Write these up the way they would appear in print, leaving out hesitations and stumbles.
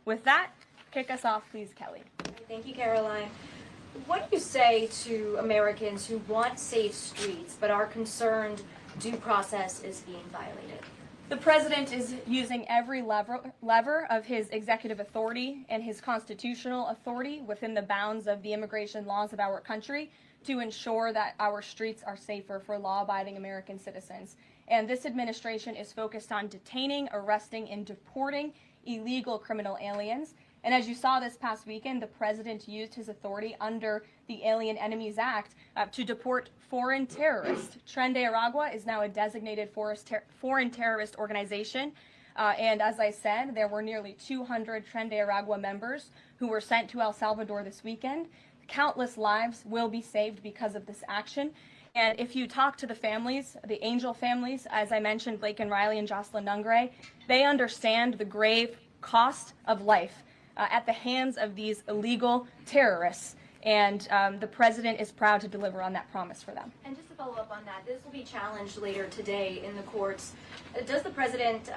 With that, kick us off, please, Kelly. Thank you, Caroline. What do you say to Americans who want safe streets but are concerned due process is being violated? The president is using every lever of his executive authority and his constitutional authority within the bounds of the immigration laws of our country to ensure that our streets are safer for law-abiding American citizens. And this administration is focused on detaining, arresting, and deporting illegal criminal aliens. And as you saw this past weekend, the president used his authority under the Alien Enemies Act to deport foreign terrorists. Tren de Aragua is now a designated foreign terrorist organization. And as I said, there were nearly 200 Tren de Aragua members who were sent to El Salvador this weekend. Countless lives will be saved because of this action. And if you talk to the families, the Angel families, as I mentioned, Blake and Riley and Jocelyn Nungray, they understand the grave cost of life at the hands of these illegal terrorists. And the president is proud to deliver on that promise for them. And just to follow up on that, this will be challenged later today in the courts. Does the president,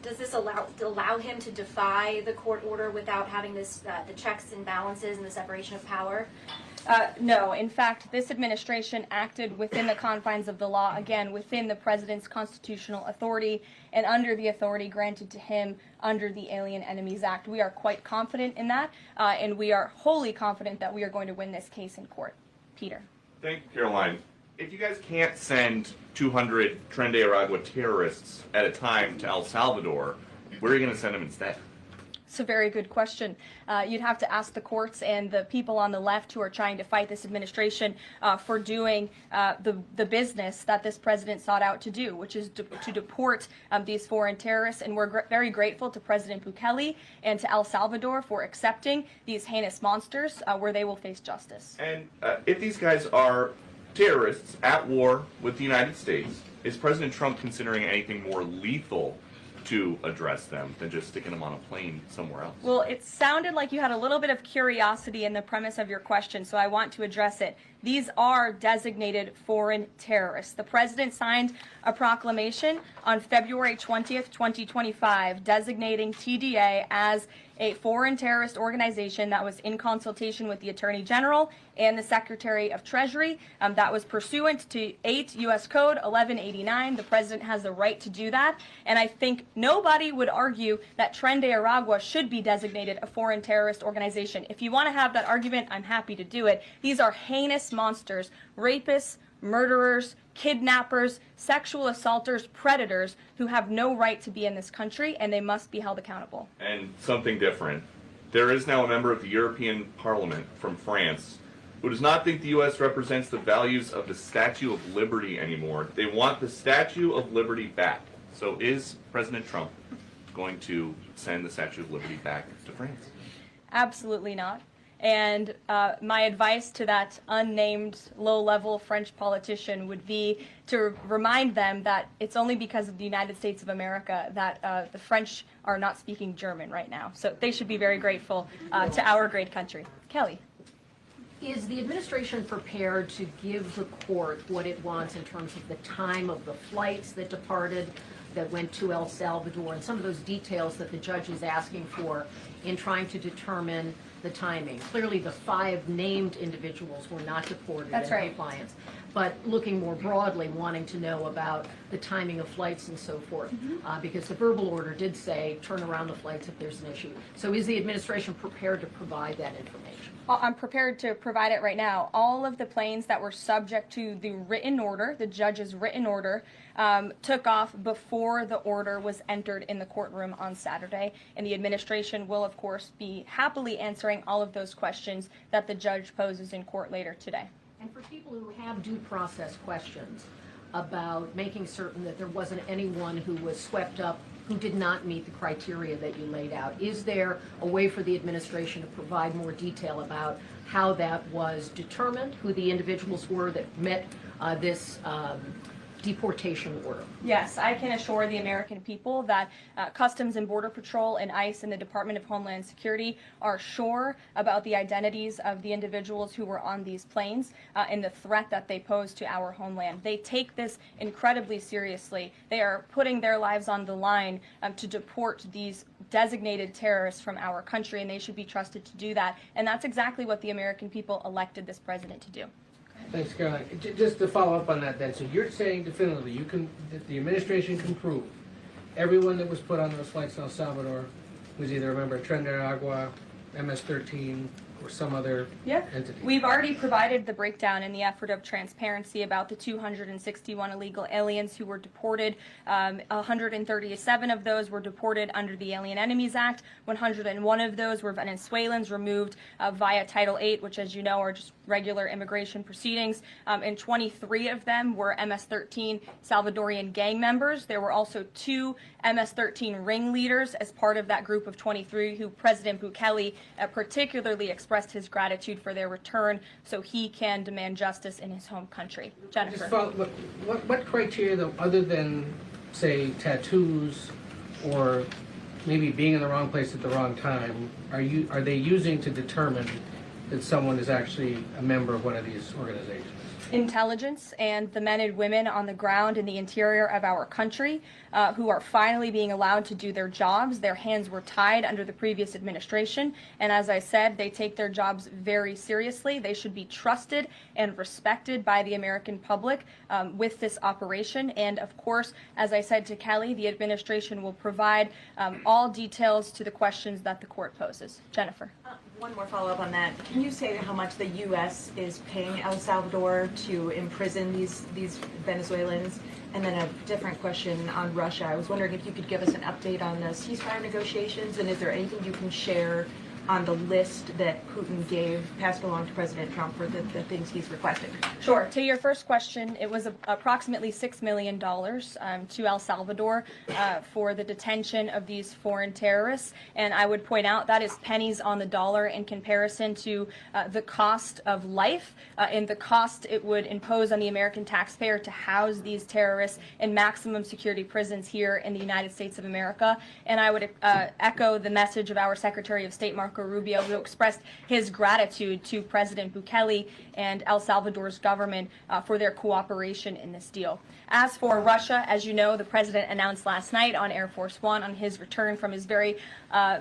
does this allow him to defy the court order without having this the checks and balances and the separation of power? No. In fact, this administration acted within the confines of the law, again, within the president's constitutional authority and under the authority granted to him under the Alien Enemies Act. We are quite confident in that, and we are wholly confident that we are going to win this case in court. Peter. Thank you, Caroline. If you guys can't send 200 Tren de Aragua terrorists at a time to El Salvador, where are you going to send them instead? It's a very good question. You'd have to ask the courts and the people on the left who are trying to fight this administration for doing the business that this president sought out to do, which is to deport these foreign terrorists. And we're very grateful to President Bukele and to El Salvador for accepting these heinous monsters where they will face justice. And if these guys are terrorists at war with the United States, is President Trump considering anything more lethal to address them than just sticking them on a plane somewhere else? Well, it sounded like you had a little bit of curiosity in the premise of your question, so I want to address it. These are designated foreign terrorists. The president signed a proclamation on February 20th, 2025, designating TDA as a foreign terrorist organization that was in consultation with the Attorney General and the Secretary of Treasury. That was pursuant to 8 U.S. Code 1189. The president has the right to do that. And I think nobody would argue that Tren de Aragua should be designated a foreign terrorist organization. If you want to have that argument, I'm happy to do it. These are heinous monsters, rapists, murderers, kidnappers, sexual assaulters, predators who have no right to be in this country, and they must be held accountable. And something different. There is now a member of the European Parliament from France who does not think the U.S. represents the values of the Statue of Liberty anymore. They want the Statue of Liberty back. So is President Trump going to send the Statue of Liberty back to France? Absolutely not. And my advice to that unnamed low-level French politician would be to remind them that it's only because of the United States of America that the French are not speaking German right now. So they should be very grateful to our great country. Kelly. Is the administration prepared to give the court what it wants in terms of the time of the flights that departed, that went to El Salvador, and some of those details that the judge is asking for in trying to determine the timing? Clearly, the 5 named individuals were not deported in compliance, but looking more broadly, wanting to know about the timing of flights and so forth, because the verbal order did say turn around the flights if there's an issue. So is the administration prepared to provide that information? I'm prepared to provide it right now. All of the planes that were subject to the written order, the judge's written order, took off before the order was entered in the courtroom on Saturday, and the administration will, of course, be happily answering all of those questions that the judge poses in court later today. And for people who have due process questions about making certain that there wasn't anyone who was swept up who did not meet the criteria that you laid out, is there a way for the administration to provide more detail about how that was determined, who the individuals were that met this deportation order? Yes, I can assure the American people that Customs and Border Patrol and ICE and the Department of Homeland Security are sure about the identities of the individuals who were on these planes and the threat that they pose to our homeland. They take this incredibly seriously. They are putting their lives on the line to deport these designated terrorists from our country, and they should be trusted to do that. And that's exactly what the American people elected this president to do. Thanks, Caroline. Just to follow up on that then, so you're saying definitively that the administration can prove everyone that was put on those flights to El Salvador was either a member of Trinidad, MS-13, or some other entity? We've already provided the breakdown in the effort of transparency about the 261 illegal aliens who were deported. 137 of those were deported under the Alien Enemies Act. 101 of those were Venezuelans removed via Title VIII, which, as you know, are just regular immigration proceedings. And 23 of them were MS-13 Salvadorian gang members. There were also 2 MS-13 ringleaders as part of that group of 23 who President Bukele particularly expressed his gratitude for their return so he can demand justice in his home country. Jennifer. What criteria, though, other than, say, tattoos or maybe being in the wrong place at the wrong time, are they using to determine that someone is actually a member of one of these organizations? Intelligence and the men and women on the ground in the interior of our country who are finally being allowed to do their jobs. Their hands were tied under the previous administration, and as I said, they take their jobs very seriously. They should be trusted and respected by the American public with this operation, and of course, as I said to Kelly, the administration will provide all details to the questions that the court poses. Jennifer. One more follow-up on that. Can you say how much the U.S. is paying El Salvador to imprison these Venezuelans? And then a different question on Russia. I was wondering if you could give us an update on the ceasefire negotiations, and is there anything you can share on the list that Putin passed along to President Trump for the things he's requesting? Sure. To your first question, it was approximately $6 million to El Salvador for the detention of these foreign terrorists. And I would point out that is pennies on the dollar in comparison to the cost of life and the cost it would impose on the American taxpayer to house these terrorists in maximum security prisons here in the United States of America. And I would echo the message of our Secretary of State, Marco Rubio, who expressed his gratitude to President Bukele and El Salvador's government for their cooperation in this deal. As for Russia, as you know, the president announced last night on Air Force One on his return from his very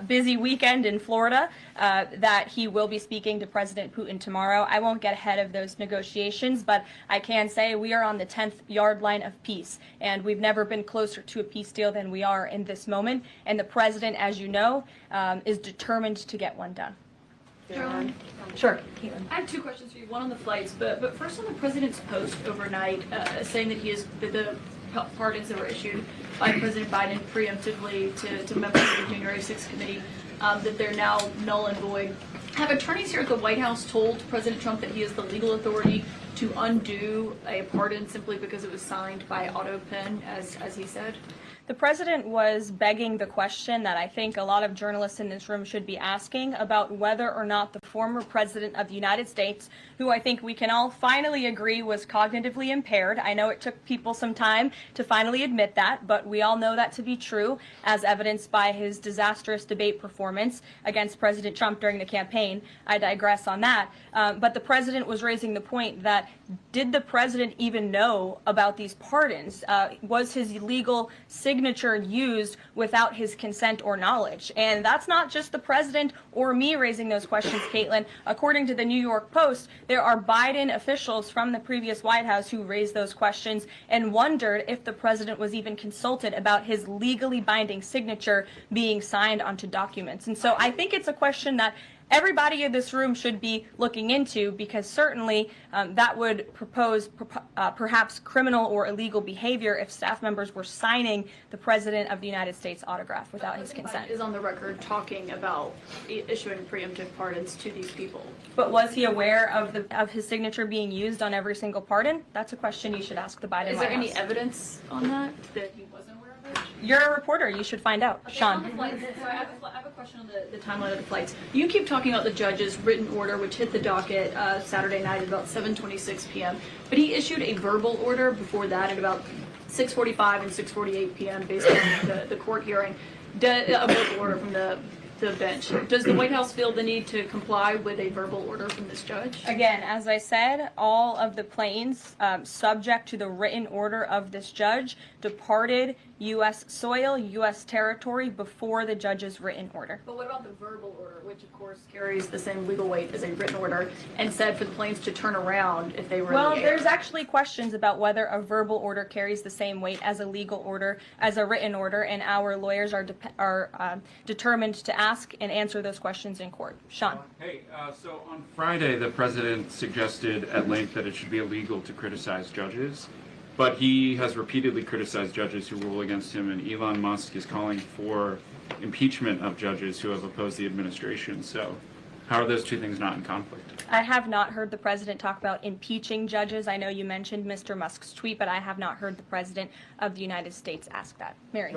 busy weekend in Florida that he will be speaking to President Putin tomorrow. I won't get ahead of those negotiations, but I can say we are on the 10th yard line of peace, and we've never been closer to a peace deal than we are in this moment. And the president, as you know, is determined to get one done. Caroline? Sure. I have 2 questions for you. One on the flights, but first on the president's post overnight, saying that the pardons that were issued by President Biden preemptively to members of the January 6th committee, that they're now null and void. Have attorneys here at the White House told President Trump that he has the legal authority to undo a pardon simply because it was signed by auto pen, as he said? The president was begging the question that I think a lot of journalists in this room should be asking about whether or not the former president of the United States, who I think we can all finally agree was cognitively impaired. I know it took people some time to finally admit that, but we all know that to be true, as evidenced by his disastrous debate performance against President Trump during the campaign. I digress on that. But the president was raising the point that did the president even know about these pardons? Was his legal signature used without his consent or knowledge? And that's not just the president or me raising those questions, Caitlin. According to the New York Post, there are Biden officials from the previous White House who raised those questions and wondered if the president was even consulted about his legally binding signature being signed onto documents. And so I think it's a question that everybody in this room should be looking into, because certainly that would propose perhaps criminal or illegal behavior if staff members were signing the President of the United States autograph without his consent. Is on the record talking about issuing preemptive pardons to these people. But was he aware of his signature being used on every single pardon? That's a question you should ask the Biden Is White there any House. evidence on that he wasn't aware of it? You're a reporter. You should find out. Okay, Sean. on the flights, so I have a question on the timeline of the flights. You keep talking about the judge's written order, which hit the docket Saturday night at about 7:26 p.m., but he issued a verbal order before that at about 6:45 and 6:48 p.m. based on the court hearing. A verbal order from the the bench. Does the White House feel the need to comply with a verbal order from this judge? Again, as I said, all of the planes subject to the written order of this judge departed U.S. soil, U.S. territory before the judge's written order. But what about the verbal order, which of course carries the same legal weight as a written order, and said for the planes to turn around if they were Well, in the air? there's actually questions about whether a verbal order carries the same weight as a legal order, as a written order, and our lawyers are determined to ask and answer those questions in court. Sean. Hey, so on Friday, the president suggested at length that it should be illegal to criticize judges, but he has repeatedly criticized judges who rule against him, and Elon Musk is calling for impeachment of judges who have opposed the administration. So how are those two things not in conflict? I have not heard the president talk about impeaching judges. I know you mentioned Mr. Musk's tweet, but I have not heard the president of the United States ask that. Mary.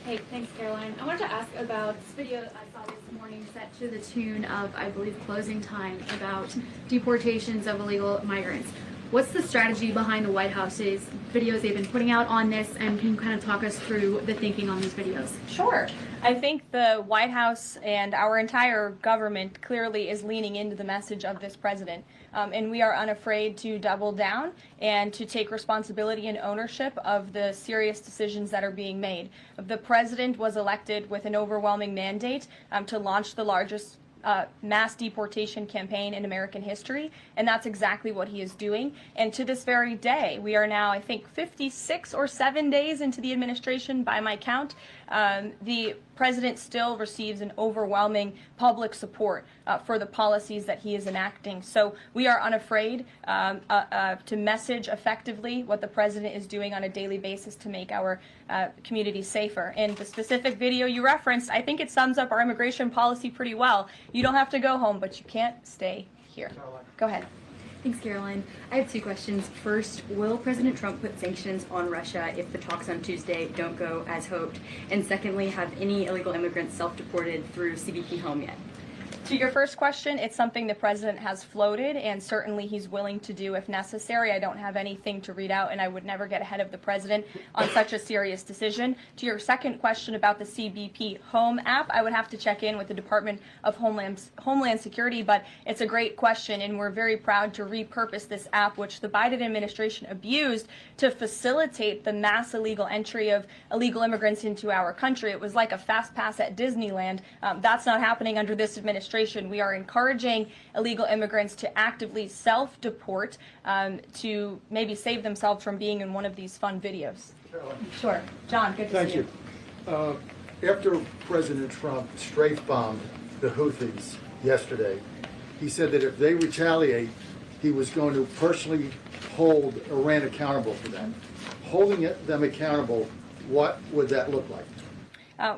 Hey, thanks, Caroline. I wanted to ask about this video I saw this morning set to the tune of, I believe, Closing Time, about deportations of illegal migrants. What's the strategy behind the White House's videos they've been putting out on this, and can you kind of talk us through the thinking on these videos? Sure. I think the White House and our entire government clearly is leaning into the message of this president. And we are unafraid to double down and to take responsibility and ownership of the serious decisions that are being made. The president was elected with an overwhelming mandate to launch the largest mass deportation campaign in American history, and that's exactly what he is doing. And to this very day, we are now, I think, 56 or 7 days into the administration by my count. The president still receives an overwhelming public support for the policies that he is enacting. So we are unafraid to message effectively what the president is doing on a daily basis to make our community safer. And the specific video you referenced, I think it sums up our immigration policy pretty well. You don't have to go home, but you can't stay here. Go ahead. Thanks, Caroline. I have two questions. First, will President Trump put sanctions on Russia if the talks on Tuesday don't go as hoped? And secondly, have any illegal immigrants self-deported through CBP home yet? To your first question, it's something the president has floated, and certainly he's willing to do if necessary. I don't have anything to read out, and I would never get ahead of the president on such a serious decision. To your second question about the CBP Home app, I would have to check in with the Department of Homeland Security, but it's a great question, and we're very proud to repurpose this app, which the Biden administration abused to facilitate the mass illegal entry of illegal immigrants into our country. It was like a fast pass at Disneyland. That's not happening under this administration. We are encouraging illegal immigrants to actively self-deport to maybe save themselves from being in one of these fun videos. Sure. John, good to see you. Thank you. After President Trump strafe-bombed the Houthis yesterday, he said that if they retaliate, he was going to personally hold Iran accountable for that. Holding them accountable, what would that look like?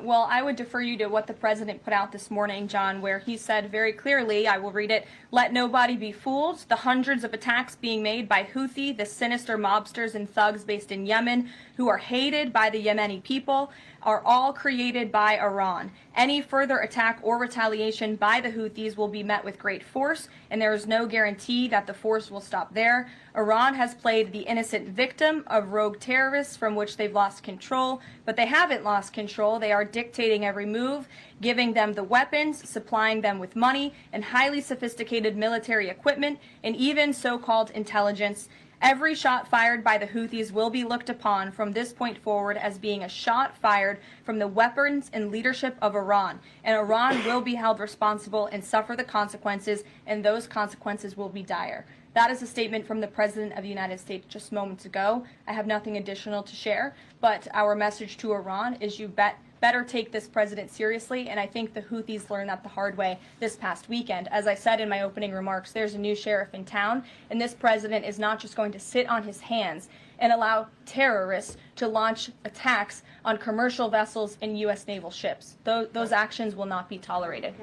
Well, I would defer you to what the president put out this morning, John, where he said very clearly, I will read it, "Let nobody be fooled. The hundreds of attacks being made by Houthi, the sinister mobsters and thugs based in Yemen, who are hated by the Yemeni people, are all created by Iran. Any further attack or retaliation by the Houthis will be met with great force, and there is no guarantee that the force will stop there. Iran has played the innocent victim of rogue terrorists from which they've lost control, but they haven't lost control. They are dictating every move, giving them the weapons, supplying them with money and highly sophisticated military equipment, and even so-called intelligence. Every shot fired by the Houthis will be looked upon from this point forward as being a shot fired from the weapons and leadership of Iran. And Iran will be held responsible and suffer the consequences, and those consequences will be dire." That is a statement from the President of the United States just moments ago. I have nothing additional to share, but our message to Iran is you better take this president seriously, and I think the Houthis learned that the hard way this past weekend. As I said in my opening remarks, there's a new sheriff in town, and this president is not just going to sit on his hands and allow terrorists to launch attacks on commercial vessels and U.S. naval ships. Those actions will not be tolerated.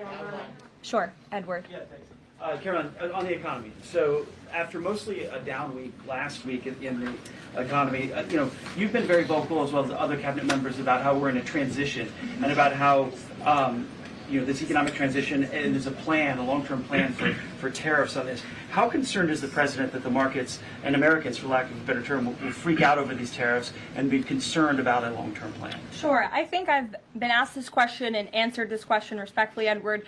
Sure, Edward. Yeah, thanks. Caroline, on the economy. So after mostly a down week last week in the economy, you've been very vocal as well as other cabinet members about how we're in a transition and about how, this economic transition, and there's a plan, a long-term plan for tariffs on this. How concerned is the president that the markets and Americans, for lack of a better term, will freak out over these tariffs and be concerned about a long-term plan? Sure. I think I've been asked this question and answered this question respectfully, Edward.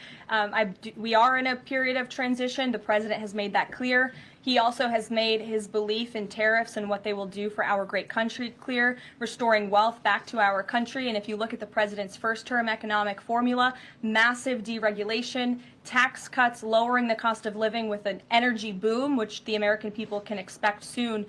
We are in a period of transition. The president has made that clear. He also has made his belief in tariffs and what they will do for our great country clear, restoring wealth back to our country. And if you look at the president's first-term economic formula, massive deregulation, tax cuts, lowering the cost of living with an energy boom, which the American people can expect soon.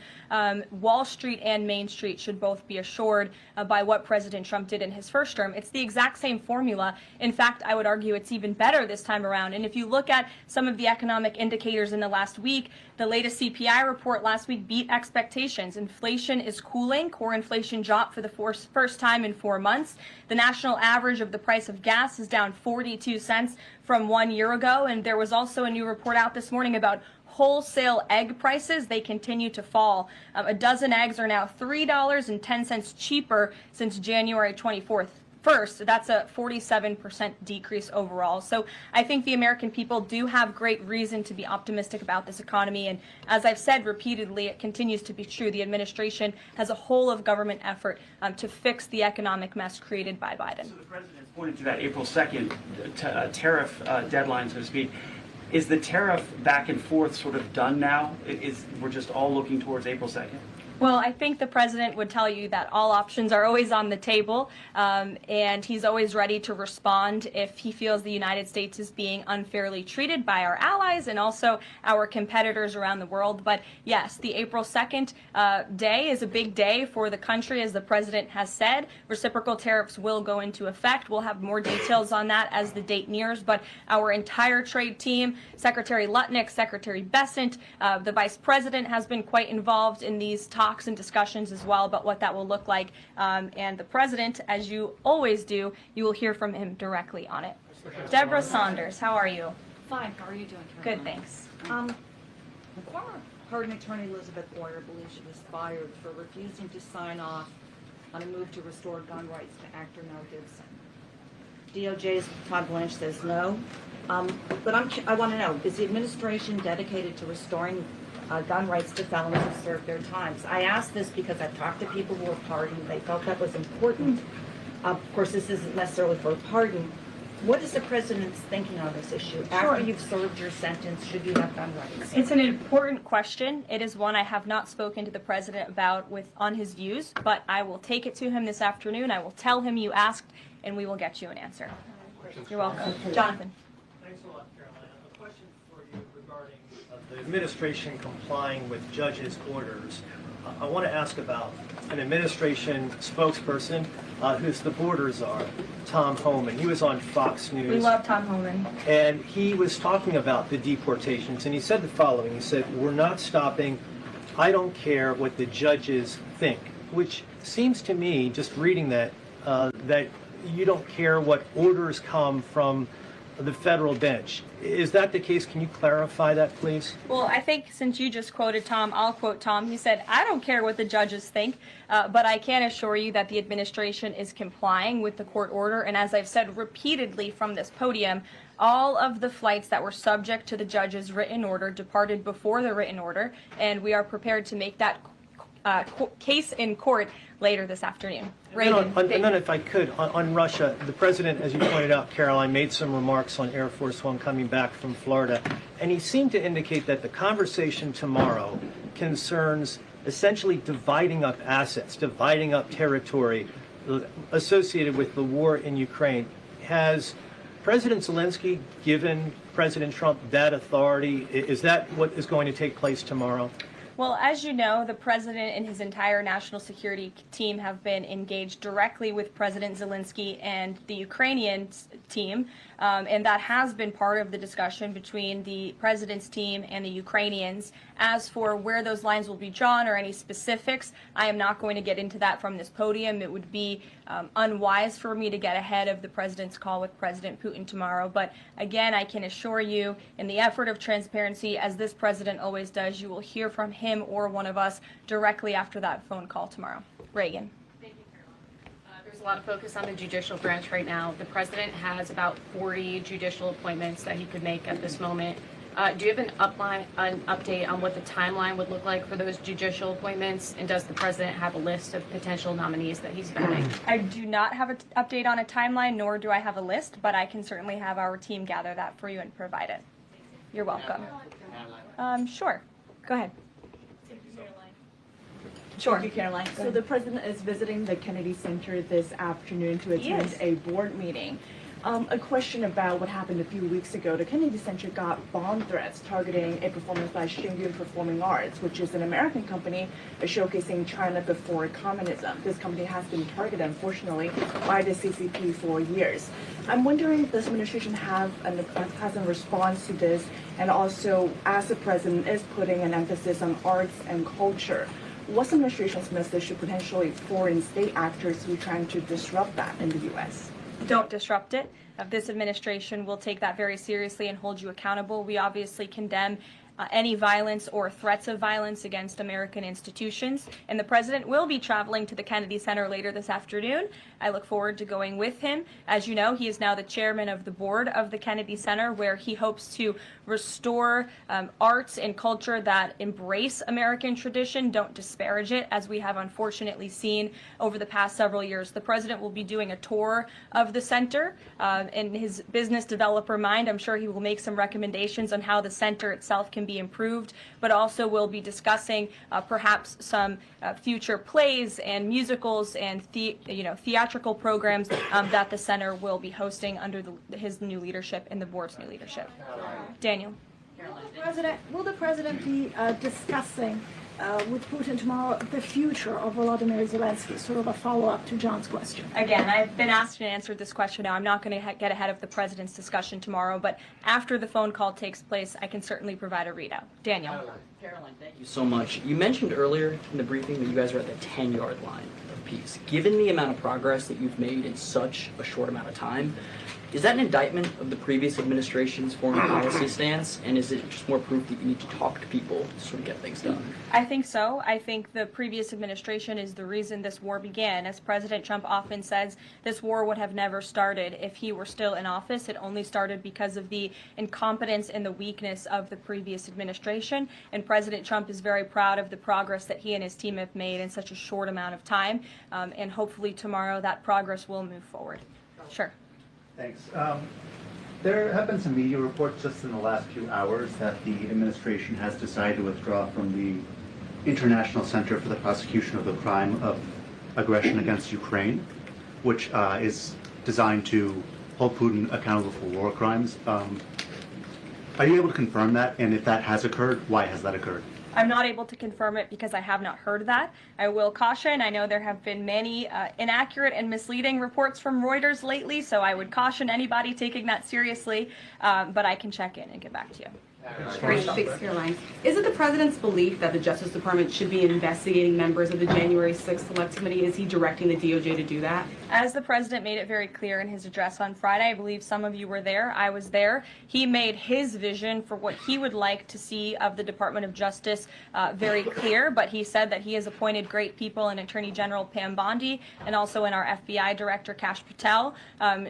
Wall Street and Main Street should both be assured by what President Trump did in his first term. It's the exact same formula. In fact, I would argue it's even better this time around. And if you look at some of the economic indicators in the last week, the latest CPI report last week beat expectations. Inflation is cooling. Core inflation dropped for the first time in 4 months. The national average of the price of gas is down 42 cents from 1 year ago. And there was also a new report out this morning about wholesale egg prices. They continue to fall. A dozen eggs are now $3.10 cheaper since January 24th. First, that's a 47% decrease overall. So I think the American people do have great reason to be optimistic about this economy. And as I've said repeatedly, it continues to be true. The administration has a whole of government effort to fix the economic mess created by Biden. So the president has pointed to that April 2nd tariff deadline, so to speak. Is the tariff back and forth sort of done now? We're just all looking towards April 2nd? Well, I think the president would tell you that all options are always on the table, and he's always ready to respond if he feels the United States is being unfairly treated by our allies and also our competitors around the world. But yes, the April 2nd day is a big day for the country, as the president has said. Reciprocal tariffs will go into effect. We'll have more details on that as the date nears, but our entire trade team, Secretary Lutnick, Secretary Bessent, the vice president has been quite involved in these talks and discussions as well about what that will look like. And the president, as you always do, you will hear from him directly on it. Deborah Saunders, how are you? Fine. How are you doing, Good, Caroline? thanks. Former pardon attorney Elizabeth Boyer believes she was fired for refusing to sign off on a move to restore gun rights to actor Mel Gibson. DOJ's Todd Blanche says no. But I want to know, is the administration dedicated to restoring gun rights to felons who served their times? I ask this because I've talked to people who were pardoned. They felt that was important. Of course, this isn't necessarily for a pardon. What is the president's thinking on this issue? After you've served your sentence, should you have gun rights? It's an important question. It is one I have not spoken to the president about on his views, but I will take it to him this afternoon. I will tell him you asked, and we will get you an answer. You're welcome. Jonathan. Thanks a lot, Caroline. A question for you regarding the administration complying with judges' orders. I want to ask about an administration spokesperson who's the border czar, Tom Homan. He was on Fox News. We love Tom Homan. And he was talking about the deportations, and he said the following. He said, "We're not stopping. I don't care what the judges think," which seems to me, just reading that, that you don't care what orders come from the federal bench. Is that the case? Can you clarify that, please? Well, I think since you just quoted Tom, I'll quote Tom. He said, "I don't care what the judges think, but I can assure you that the administration is complying with the court order." And as I've said repeatedly from this podium, all of the flights that were subject to the judge's written order departed before the written order, and we are prepared to make that case in court later this afternoon. And then if I could, on Russia, the president, as you pointed out, Caroline, made some remarks on Air Force One coming back from Florida, and he seemed to indicate that the conversation tomorrow concerns essentially dividing up assets, dividing up territory associated with the war in Ukraine. Has President Zelensky given President Trump that authority? Is that what is going to take place tomorrow? Well, as you know, the president and his entire national security team have been engaged directly with President Zelensky and the Ukrainian team, and that has been part of the discussion between the president's team and the Ukrainians. As for where those lines will be drawn or any specifics, I am not going to get into that from this podium. It would be unwise for me to get ahead of the president's call with President Putin tomorrow. But again, I can assure you, in the effort of transparency, as this president always does, you will hear from him or one of us directly after that phone call tomorrow. Reagan. Thank you, Caroline. There's a lot of focus on the judicial branch right now. The president has about 40 judicial appointments that he could make at this moment. Do you have an update on what the timeline would look like for those judicial appointments? And does the president have a list of potential nominees that he's vetting? I do not have an update on a timeline, nor do I have a list, but I can certainly have our team gather that for you and provide it. You're welcome. Sure. Go ahead. Sure. Thank you, Caroline. So the president is visiting the Kennedy Center this afternoon to attend a board meeting. A question about what happened a few weeks ago. The Kennedy Center got bomb threats targeting a performance by Shingun Performing Arts, which is an American company showcasing China before communism. This company has been targeted, unfortunately, by the CCP for years. I'm wondering if this administration has a response to this, and also as the president is putting an emphasis on arts and culture, what's the administration's message to potentially foreign state actors who are trying to disrupt that in the U.S.? Don't disrupt it. This administration will take that very seriously and hold you accountable. We obviously condemn any violence or threats of violence against American institutions. And the president will be traveling to the Kennedy Center later this afternoon. I look forward to going with him. As you know, he is now the chairman of the board of the Kennedy Center, where he hopes to restore arts and culture that embrace American tradition, don't disparage it, as we have unfortunately seen over the past several years. The president will be doing a tour of the center. In his business developer mind, I'm sure he will make some recommendations on how the center itself can be improved, but also will be discussing perhaps some future plays and musicals and theatrical programs that the center will be hosting under his new leadership and the board's new leadership. Daniel. Will the president be discussing with Putin tomorrow the future of Volodymyr Zelensky, sort of a follow-up to John's question? Again, I've been asked and answered this question now. I'm not going to get ahead of the president's discussion tomorrow, but after the phone call takes place, I can certainly provide a readout. Daniel. Caroline, thank you so much. You mentioned earlier in the briefing that you guys are at the 10-yard line of peace. Given the amount of progress that you've made in such a short amount of time, is that an indictment of the previous administration's foreign policy stance, and is it just more proof that you need to talk to people to sort of get things done? I think so. I think the previous administration is the reason this war began. As President Trump often says, this war would have never started if he were still in office. It only started because of the incompetence and the weakness of the previous administration. And President Trump is very proud of the progress that he and his team have made in such a short amount of time. And hopefully tomorrow that progress will move forward. Sure. Thanks. There have been some media reports just in the last few hours that the administration has decided to withdraw from the International Center for the Prosecution of the Crime of Aggression against Ukraine, which is designed to hold Putin accountable for war crimes. Are you able to confirm that? And if that has occurred, why has that occurred? I'm not able to confirm it because I have not heard that. I will caution, I know there have been many inaccurate and misleading reports from Reuters lately, so I would caution anybody taking that seriously, but I can check in and get back to you. Great, thanks, Caroline. Is it the president's belief that the Justice Department should be investigating members of the January 6th Select Committee? Is he directing the DOJ to do that? As the president made it very clear in his address on Friday, I believe some of you were there, I was there, he made his vision for what he would like to see of the Department of Justice very clear, but he said that he has appointed great people in Attorney General Pam Bondi and also in our FBI Director Kash Patel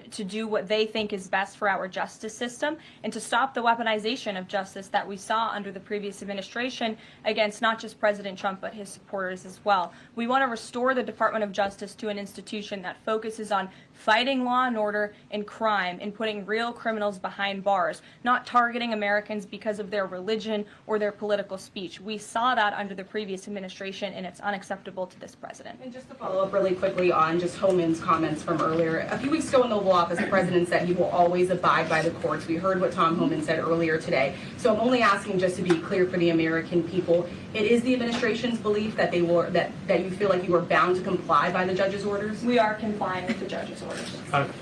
to do what they think is best for our justice system and to stop the weaponization of justice that we saw under the previous administration against not just President Trump but his supporters as well. We want to restore the Department of Justice to an institution that focuses on fighting law and order and crime and putting real criminals behind bars, not targeting Americans because of their religion or their political speech. We saw that under the previous administration, and it's unacceptable to this president. And just to follow up really quickly on just Homan's comments from earlier. A few weeks ago in the Oval Office, the president said he will always abide by the courts. We heard what Tom Homan said earlier today. So I'm only asking just to be clear for the American people. It is the administration's belief that that you feel like you are bound to comply by the judge's orders? We are complying with the judge's orders.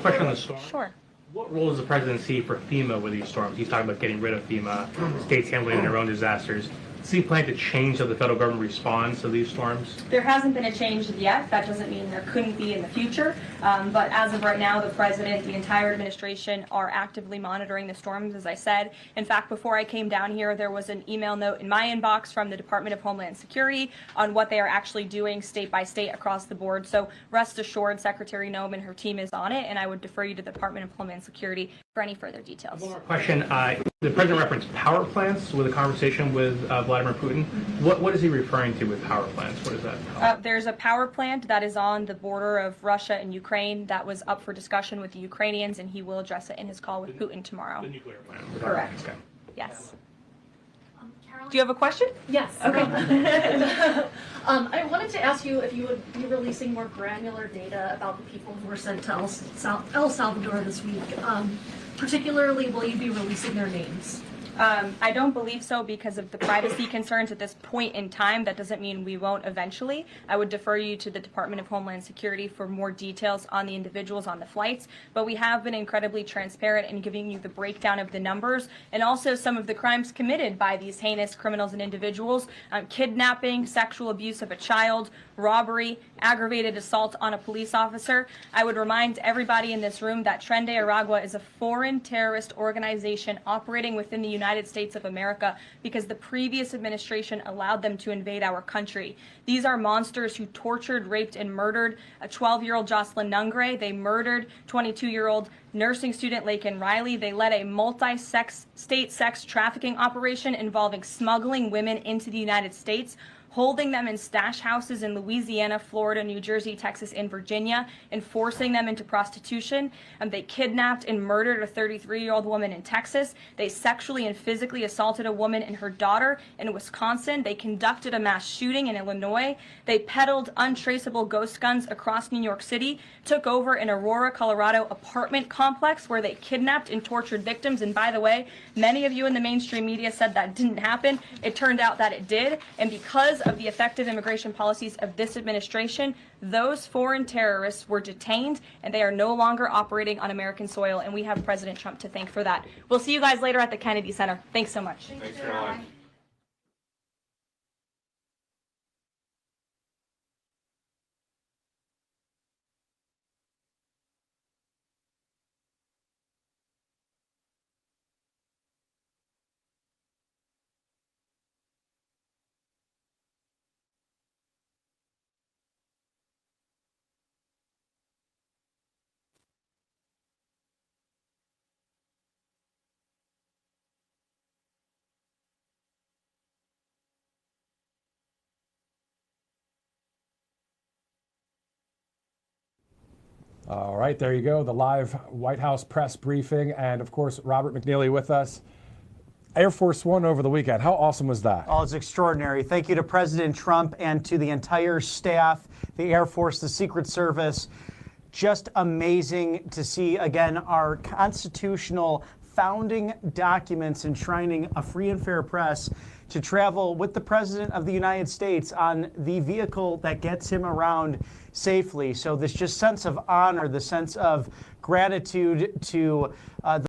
Question on the storm. Sure. What role does the president see for FEMA with these storms? He's talking about getting rid of FEMA, states handling their own disasters. Is he planning to change how the federal government responds to these storms? There hasn't been a change yet. That doesn't mean there couldn't be in the future. But as of right now, the president, the entire administration are actively monitoring the storms, as I said. In fact, before I came down here, there was an email note in my inbox from the Department of Homeland Security on what they are actually doing state by state across the board. So rest assured, Secretary Noem and her team is on it, and I would defer you to the Department of Homeland Security for any further details. One more question. The president referenced power plants with a conversation with Vladimir Putin. What is he referring to with power plants? What is that? There's a power plant that is on the border of Russia and Ukraine that was up for discussion with the Ukrainians, and he will address it in his call with Putin tomorrow. The nuclear plant. Correct. Okay. Yes. Do you have a question? Yes. Okay. I wanted to ask you if you would be releasing more granular data about the people who were sent to El Salvador this week. Particularly, will you be releasing their names? I don't believe so because of the privacy concerns at this point in time. That doesn't mean we won't eventually. I would defer you to the Department of Homeland Security for more details on the individuals on the flights, but we have been incredibly transparent in giving you the breakdown of the numbers and also some of the crimes committed by these heinous criminals and individuals: kidnapping, sexual abuse of a child, robbery, aggravated assault on a police officer. I would remind everybody in this room that Tren de Aragua is a foreign terrorist organization operating within the United States of America because the previous administration allowed them to invade our country. These are monsters who tortured, raped, and murdered a 12-year-old Jocelyn Nungre. They murdered 22-year-old nursing student Laken Riley. They led a multi-state sex trafficking operation involving smuggling women into the United States, holding them in stash houses in Louisiana, Florida, New Jersey, Texas, and Virginia, and forcing them into prostitution. They kidnapped and murdered a 33-year-old woman in Texas. They sexually and physically assaulted a woman and her daughter in Wisconsin. They conducted a mass shooting in Illinois. They peddled untraceable ghost guns across New York City, took over an Aurora, Colorado apartment complex where they kidnapped and tortured victims. And by the way, many of you in the mainstream media said that didn't happen. It turned out that it did. And because of the effective immigration policies of this administration, those foreign terrorists were detained and they are no longer operating on American soil, and we have President Trump to thank for that. We'll see you guys later at the Kennedy Center. Thanks so much. Thanks, Caroline. All right, there you go, the live White House press briefing, and of course, Robert McNeely with us. Air Force One over the weekend. How awesome was that? Oh, it's extraordinary. Thank you to President Trump and to the entire staff, the Air Force, the Secret Service. Just amazing to see, again, our constitutional founding documents enshrining a free and fair press to travel with the President of the United States on the vehicle that gets him around safely. So this just sense of honor, the sense of gratitude to the